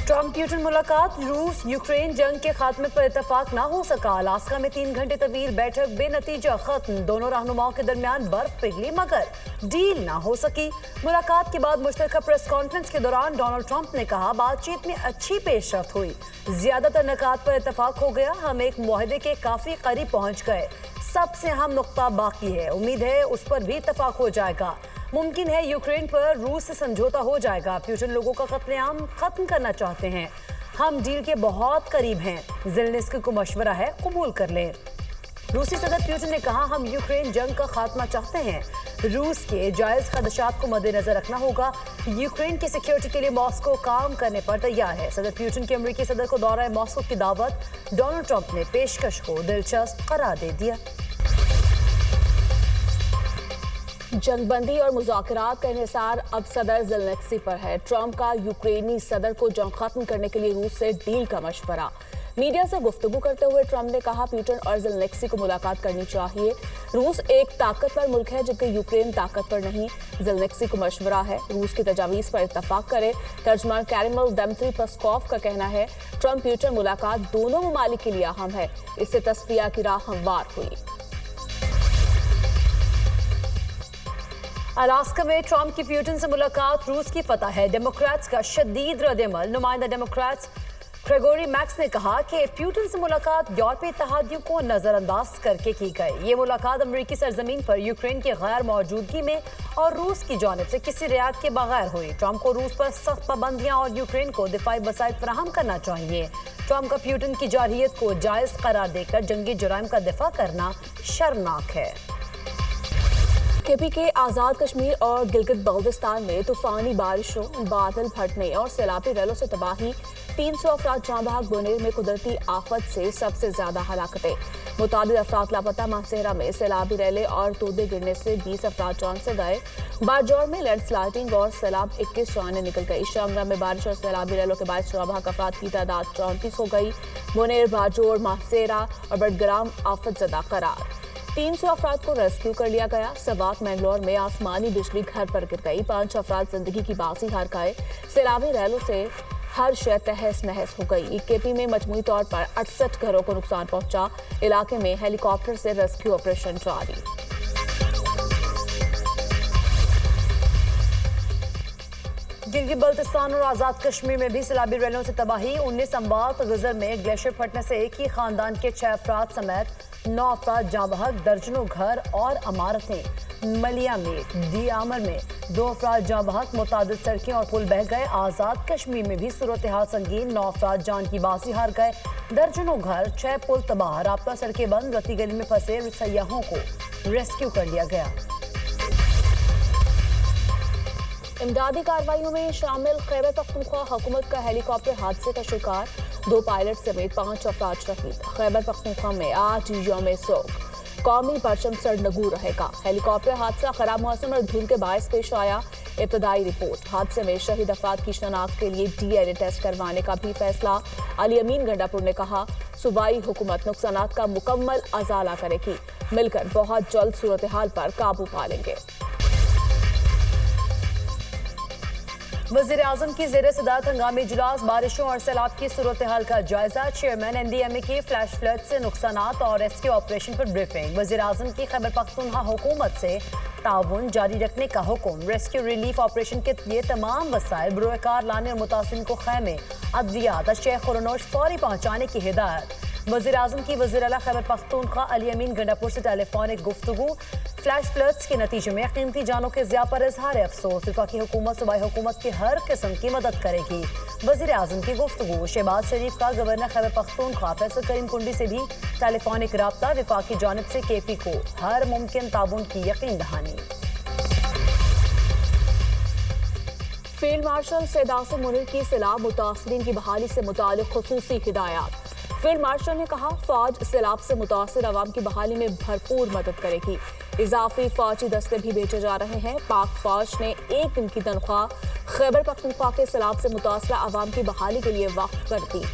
Trump Putin मुलाकात, रूस Ukraine जंग के खात्मे पर इत्तेफाक ना हो सका। अलास्का में 3 घंटे तवील बैठक बेनतीजा खत्म। दोनों रहनुमाओं के दरमियान बर्फ पिघली मगर डील ना हो सकी। मुलाकात के बाद मुश्तरका प्रेस कॉन्फ्रेंस के दौरान डोनाल्ड ट्रंप ने कहा, बातचीत में अच्छी पेशरफ्त हुई, ज्यादातर नुकात पर इत्तेफाक हो गया, हम एक मुआहदे के काफी करीब पहुंच गए, सबसे अहम नुक्ता बाकी है, उम्मीद है उस पर भी इत्तेफाक हो जाएगा, मुमकिन है यूक्रेन पर रूस से समझौता हो जाएगा। प्यूटन लोगों का कत्लेआम खत्म करना चाहते हैं, हम डील के बहुत करीब हैं, ज़ेलेंस्की को मशवरा है कबूल कर लें। रूसी सदर प्यूटन ने कहा, हम यूक्रेन जंग का खात्मा चाहते हैं, रूस के जायज़ खदशात को मद्देनजर रखना होगा, यूक्रेन की सिक्योरिटी के लिए मॉस्को काम करने पर तैयार है। सदर प्यूटन के अमेरिकी सदर को दौरा मॉस्को की दावत, डोनाल्ड ट्रंप ने पेशकश को दिलचस्प करार दे दिया। जंगबंदी और मुज़ाकरात का इन्हिसार अब सदर ज़ेलेंस्की पर है। ट्रंप का यूक्रेनी सदर को जंग खत्म करने के लिए रूस से डील का मशवरा। मीडिया से गुफ्तगू करते हुए ट्रंप ने कहा, प्यूटन और ज़ेलेंस्की को मुलाकात करनी चाहिए। रूस एक ताकतवर मुल्क है जबकि यूक्रेन ताकतवर नहीं। ज़ेलेंस्की को मशवरा है रूस की तजावीज़ पर इत्तफाक करे। तर्जमान कैरिमल डेमित्री पेस्कोव का कहना है, ट्रंप प्यूटन मुलाकात दोनों ममालिक के लिए अहम है, इससे तस्फिया की राह हमवार हुई। अलास्का में ट्रंप की प्यूटन से मुलाकात रूस की फतह है, डेमोक्रेट्स का शदीद रद्द-ए-अमल। नुमाइंदा डेमोक्रेट्स ग्रेगोरी मैक्स ने कहा कि प्यूटन से मुलाकात यूरोपीय इत्तेहादियों को नजरअंदाज करके की गई। ये मुलाकात अमेरिकी सरजमीन पर यूक्रेन की गैर मौजूदगी में और रूस की जानिब से किसी रियायत के बगैर हुई। ट्रंप को रूस पर सख्त पाबंदियां और यूक्रेन को दिफाई वसाइल फराहम करना चाहिए। ट्रंप का प्यूटन की जारहियत को जायज करार देकर जंगी जुराइम का दिफा करना शर्मनाक है। केपी के आज़ाद कश्मीर और गिलगित बल्तिस्तान में तूफानी बारिशों, बादल फटने और सैलाबी रैलों से तबाही, 300 अफराद जाँ बहक। बुनेर में कुदरती आफत से सबसे ज्यादा हलाकतें, मुतादिद अफराद लापता। मानसेरा में सैलाबी रैले और तोदे गिरने से 20 अफराद जान से गए। बारजौर में लैंडस्लाइडिंग और सैलाब 21 जानें निकल गई। शामरा में बारिश और सैलाबी रैलों के बायस जाँ बहक अफराद की तादाद 34 हो गई। बुनेर, बारजौर, मानसेरा और बडग्राम आफत ज़दा करार। 300 अफराद को रेस्क्यू कर लिया गया। सवात मैंगलोर में आसमानी बिजली घर पर गिर गई। 5 अफराद जिंदगी की बाजी हार गए। सैलाबी रैलों से हर शय तहस नहस हो गई। केपी में मजमूई तौर पर 68 घरों को नुकसान पहुंचा। इलाके में हेलीकॉप्टर से रेस्क्यू ऑपरेशन जारी। गिलगित बल्तिस्तान और आज़ाद कश्मीर में भी सैलाबी रैलों से तबाही। 19 अम्बात गजर में ग्लेशियर फटने से एक ही खानदान के 6 अफराद समेत 9 अफराद जाँ बहक। दर्जनों घर और इमारतें मलिया में, दियामर में 2 अफराद जाँ बहक। मुतादिद सड़कें और पुल बह गए। आज़ाद कश्मीर में भी सूरत हाल संगीन, 9 अफराद जान की बाजी हार गए। दर्जनों घर, 6 पुल तबाह, राब्ता सड़कें बंद। रत्ती गली में फंसे सयाहों को रेस्क्यू कर लिया गया। इमदादी कार्रवाइयों में शामिल खैबर पख्तूनख्वा हुकूमत का हेलीकॉप्टर हादसे का शिकार, 2 पायलट समेत 5 अफराद शहीद। खैबर पख्तूनख्वा में आज यौम सोग, कौमी परचम सरनगू रहेगा। हेलीकॉप्टर हादसा खराब मौसम और धुंध के बायस पेश आया। इब्तदाई रिपोर्ट, हादसे में शहीद अफराद की शनाख्त के लिए DNA टेस्ट करवाने का भी फैसला। अली अमीन गंडापुर ने कहा, सूबाई हुकूमत नुकसानात का मुकम्मल अजाला करेगी, मिलकर बहुत जल्द सूरत हाल पर काबू पा लेंगे। वज़ीर आज़म की ज़ेर सदारत हंगामी इजलास, बारिशों और सैलाब की सूरत हाल का जायजा। चेयरमैन NDMA की फ्लैश फ्लड से नुकसानात और रेस्क्यू ऑपरेशन पर ब्रीफिंग। वज़ीर आज़म की खैबर पख्तूनख्वा हुकूमत से ताउन जारी रखने का हुक्म। रेस्क्यू रिलीफ ऑपरेशन के लिए तमाम वसाइल बरोकार लाने और मुतासिन को खैमे, अद्वियात, अशिया खुरनोश फौरी पहुँचाने की हिदायत। वज़ीर आज़म की वज़ीर आला खैबर पख्तूनख्वा अली अमीन गंडापुर से टेलीफोनिक गुफ्तगू। फ्लैश फ्लड्स के नतीजे में कीमती जानों के ज़िया पर इजहार अफसोस। वफाकी हुकूमत सूबाई हुकूमत की हर किस्म की मदद करेगी। वज़ीर आज़म की गुफ्तगू। शहबाज शरीफ का गवर्नर खैबर पख्तूनख्वा फैसल करीम कुंडी से भी टेलीफोनिक राब्ता। वफाकी जानिब से KP को हर मुमकिन ताउन की यकीन दहानी। फील्ड मार्शल सैयद आसिम मुनीर की सैलाब मुतासरीन की बहाली से मुतालिक खुसूसी हिदायत। फील्ड मार्शल ने कहा, फौज सैलाब से मुतासर अवाम की बहाली में भरपूर मदद करेगी। इजाफी फौजी दस्ते भी भेजे जा रहे हैं। पाक फौज ने 1 दिन की तनख्वाह खैबर पख्तूनख्वा के सैलाब से मुतासर अवाम की बहाली के लिए वक्फ कर दी।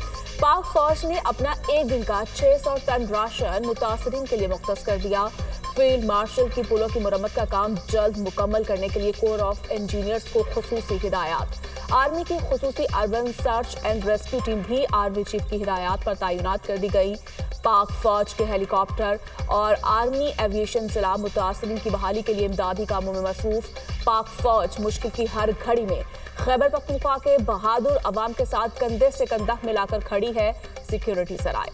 पाक फौज ने अपना 1 दिन का 600 टन राशन मुतासरीन के लिए मुख्तस कर दिया। फील्ड मार्शल की पुलों की मरम्मत का काम जल्द मुकम्मल करने के लिए कोर ऑफ इंजीनियर्स को खुसूसी हिदायत। आर्मी की खुसूसी urban search and rescue team भी आर्मी चीफ की हिदायत पर तैनात कर दी गई। पाक फौज के हेलीकॉप्टर और आर्मी एविएशन जिला मुतासरीन की बहाली के लिए इमदादी कामों में मसरूफ। पाक फौज मुश्किल की हर घड़ी में खैबर पख्तूनख्वा के बहादुर अवाम के साथ कंधे से कंधा मिलाकर खड़ी है। सिक्योरिटी सराय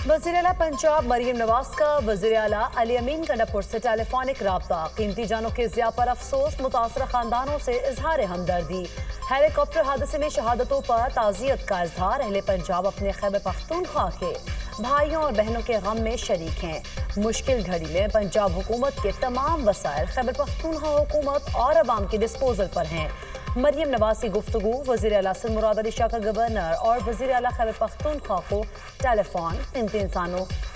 वज़ीर आला पंजाब मरियम नवाज का वज़ीर आला अली अमीन गंडापुर से टेलीफोनिक राब्ता। कीमती जानों के ज़िया पर अफसोस, मुतासरा खानदानों से इजहार हमदर्दी। हेलीकॉप्टर हादसे में शहादतों पर ताज़ियत का इजहार। अहले पंजाब अपने खैबर पख्तूनख्वा के भाइयों और बहनों के गम में शरीक हैं। मुश्किल घड़ी में पंजाब हुकूमत के तमाम वसाइल खैबर पख्तूनख्वा हुकूमत और अवाम के डिस्पोजल पर हैं। मरियम नवाज की गुफ्तगू। वज़ीर आला सिंध मुराद अली शाह का गवर्नर और वज़ीर आला खैबर पख्तूनख्वा को टेलीफोन।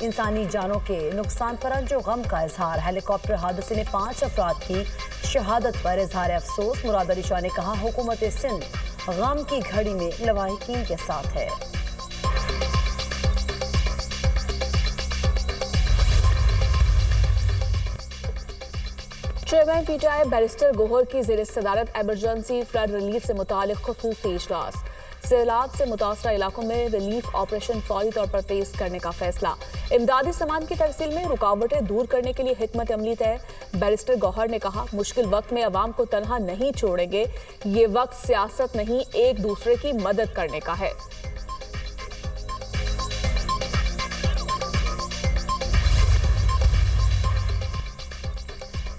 इंसानी जानों के नुकसान पर अंजो गम का इजहार। हेलीकॉप्टर हादसे में 5 अफराद की शहादत पर इजहार अफसोस। मुराद अली शाह ने कहा, हुकूमत सिंध गम की घड़ी में लवाहिकीन के साथ है। चेयरमैन पीटीआई बैरिस्टर गोहर की ज़ेर सदारत एमरजेंसी फ्लड रिलीफ से मुतालिक खुसूसी इजलास। सैलाब से मुतासरा इलाकों में रिलीफ ऑपरेशन फौरी तौर पर तेज करने का फैसला। इमदादी सामान की तरसील में रुकावटें दूर करने के लिए हिकमत अमली तय। बैरिस्टर गौहर ने कहा, मुश्किल वक्त में अवाम को तनहा नहीं छोड़ेंगे। ये वक्त सियासत नहीं, एक दूसरे की मदद करने का है।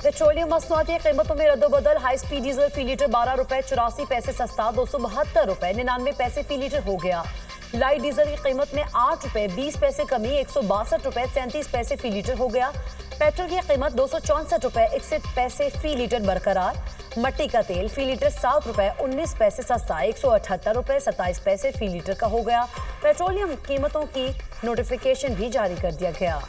पेट्रोलियम मसनूआती कीमतों में रद्दोबदल। हाई स्पीड डीजल फी लीटर 12 रुपए 84 पैसे सस्ता 272 रुपए 99 पैसे फी लीटर हो गया। लाइट डीजल की कीमत में 8 रुपए 20 पैसे कमी 162 रुपए 37 पैसे फी लीटर हो गया। पेट्रोल की कीमत 264 रुपए 61 पैसे फी लीटर बरकरार। मट्टी का तेल फी लीटर 7 रुपए 19 पैसे सस्ता 178 रुपए 27 पैसे फी लीटर का हो गया। पेट्रोलियम कीमतों की नोटिफिकेशन भी जारी कर दिया गया।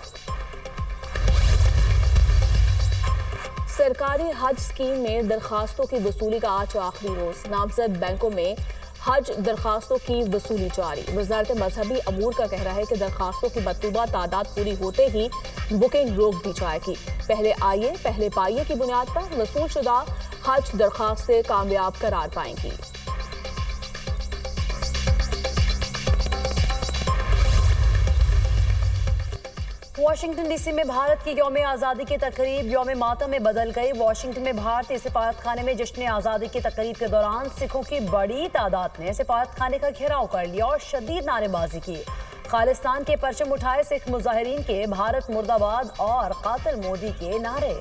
सरकारी हज स्कीम में दरखास्तों की वसूली का आज आखिरी रोज। नामजद बैंकों में हज दरखास्तों की वसूली जारी। वजारत मजहबी अमूर का कहना है कि दरखास्तों की मतलूबा तादाद पूरी होते ही बुकिंग रोक दी जाएगी। पहले आइए पहले पाइए की बुनियाद पर वसूल शुदा हज दरखास्तें कामयाब करार पाएंगी। वाशिंगटन डीसी में भारत की यौम आज़ादी की तकरीब यौम मातम में बदल गई। वाशिंगटन में भारतीय सिफारत खाने में जश्न आज़ादी की तकरीब के दौरान सिखों की बड़ी तादाद ने सिफारत खाने का घेराव कर लिया और शदीद नारेबाजी की। खालिस्तान के परचम उठाए सिख मुजाहिरीन के भारत मुर्दाबाद और कातिल मोदी के नारे।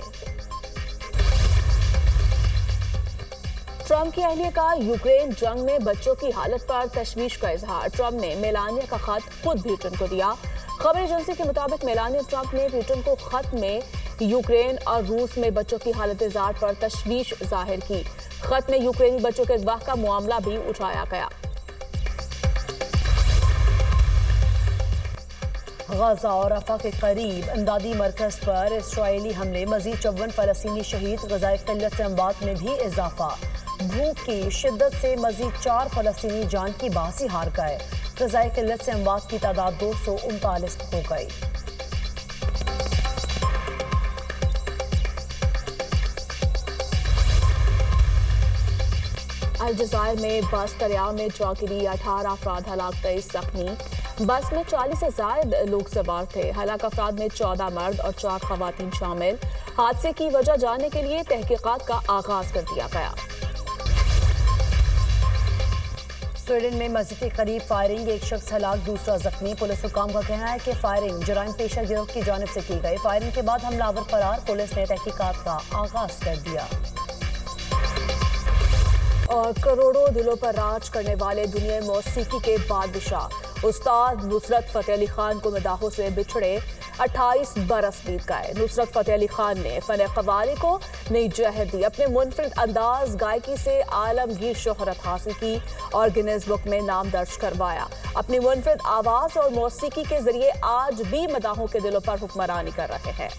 ट्रंप की अहलिया का यूक्रेन जंग में बच्चों की हालत पर तशवीश का इजहार। ट्रंप ने मेलानिया का खत खुद ब्यूटन को दिया। खबर एजेंसी के मुताबिक मेलानिया ट्रंप ने ब्यूटन को खत में यूक्रेन और रूस में बच्चों की हालत ज़ार पर तशवीश जाहिर की। खत में यूक्रेनी बच्चों के अगवा का मामला भी उठाया गया। गजा और रफा के करीब इमदादी मरकज पर इसराइली हमले। मजीद 54 फलस्तीनी शहीद। गजाए किल्लत से अमवात में भी इजाफा। भूख की शिद्दत से मजीद 4 फलस्तीनी जान की बासी हार गए। गजाए किल्लत से अमवात की तादाद 239 हो गई। अलजज़ायर में बस दरिया में जा गिरी। 18 अफराद हलाक, 23 जख्मी। बस में 40 से ज्यादा लोग सवार थे। हलाक अफराद में 14 मर्द और 4 खवातीन शामिल। हादसे की वजह जानने के लिए तहकीकात का आगाज कर दिया गया। स्वीडन में मस्जिद के करीब फायरिंग, एक शख्स हलाक, दूसरा जख्मी। पुलिस हुकाम का कहना है कि फायरिंग जुराइम पेशा गिरोह की जानिब से की गई। फायरिंग के बाद हमलावर फरार। पुलिस ने तहकीकात का आगाज कर दिया। और करोड़ों दिलों पर राज करने वाले दुनिया मौसीकी के बादशाह उस्ताद नुसरत फतेह अली खान को मदाहों से बिछड़े 28 बरस बीत गए। नुसरत फतेह अली खान ने फन कव्वाली को नई जहर दी। अपने मुनफरिद अंदाज गायकी से आलमगीर शोहरत हासिल की और गिनेस बुक में नाम दर्ज करवाया। अपनी मुनफरिद आवाज और मौसीकी के जरिए आज भी मदाहों के दिलों पर हुक्मरानी कर रहे हैं।